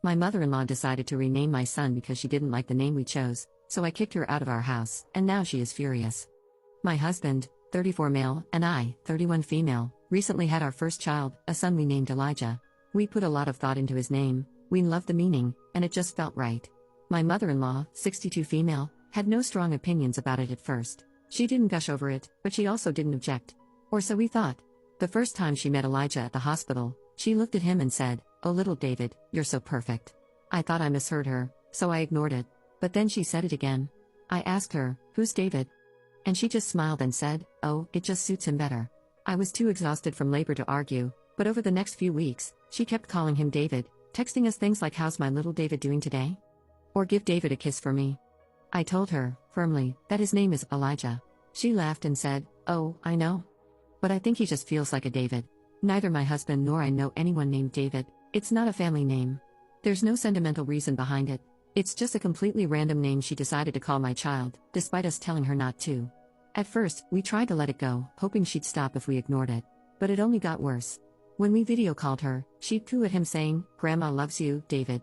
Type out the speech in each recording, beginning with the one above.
My mother-in-law decided to rename my son because she didn't like the name we chose, so I kicked her out of our house, and now she is furious. My husband, 34 male, and I, 31 female, recently had our first child, a son we named Elijah. We put a lot of thought into his name, we loved the meaning, and it just felt right. My mother-in-law, 62 female, had no strong opinions about it at first. She didn't gush over it, but she also didn't object. Or so we thought. The first time she met Elijah at the hospital, she looked at him and said, "Oh little David, you're so perfect." I thought I misheard her, so I ignored it. But then she said it again. I asked her, "Who's David?" And she just smiled and said, "Oh, it just suits him better." I was too exhausted from labor to argue, but over the next few weeks, she kept calling him David, texting us things like, "How's my little David doing today?" Or, "Give David a kiss for me." I told her, firmly, that his name is Elijah. She laughed and said, "Oh, I know. But I think he just feels like a David." Neither my husband nor I know anyone named David. It's not a family name. There's no sentimental reason behind it. It's just a completely random name she decided to call my child, despite us telling her not to. At first, we tried to let it go, hoping she'd stop if we ignored it. But it only got worse. When we video called her, she'd coo at him saying, "Grandma loves you, David."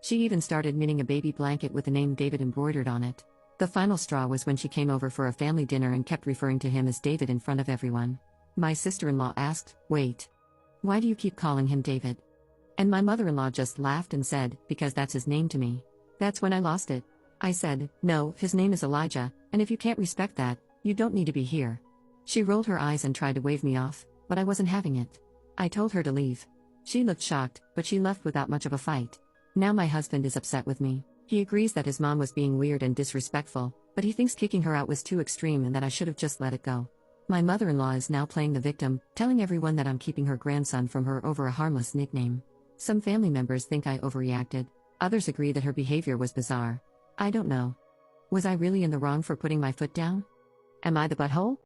She even started knitting a baby blanket with the name David embroidered on it. The final straw was when she came over for a family dinner and kept referring to him as David in front of everyone. My sister-in-law asked, "Wait. Why do you keep calling him David?" And my mother-in-law just laughed and said, "Because that's his name to me." That's when I lost it. I said, "No, his name is Elijah, and if you can't respect that, you don't need to be here." She rolled her eyes and tried to wave me off, but I wasn't having it. I told her to leave. She looked shocked, but she left without much of a fight. Now my husband is upset with me. He agrees that his mom was being weird and disrespectful, but he thinks kicking her out was too extreme and that I should have just let it go. My mother-in-law is now playing the victim, telling everyone that I'm keeping her grandson from her over a harmless nickname. Some family members think I overreacted. Others agree that her behavior was bizarre. I don't know. Was I really in the wrong for putting my foot down? Am I the butthole?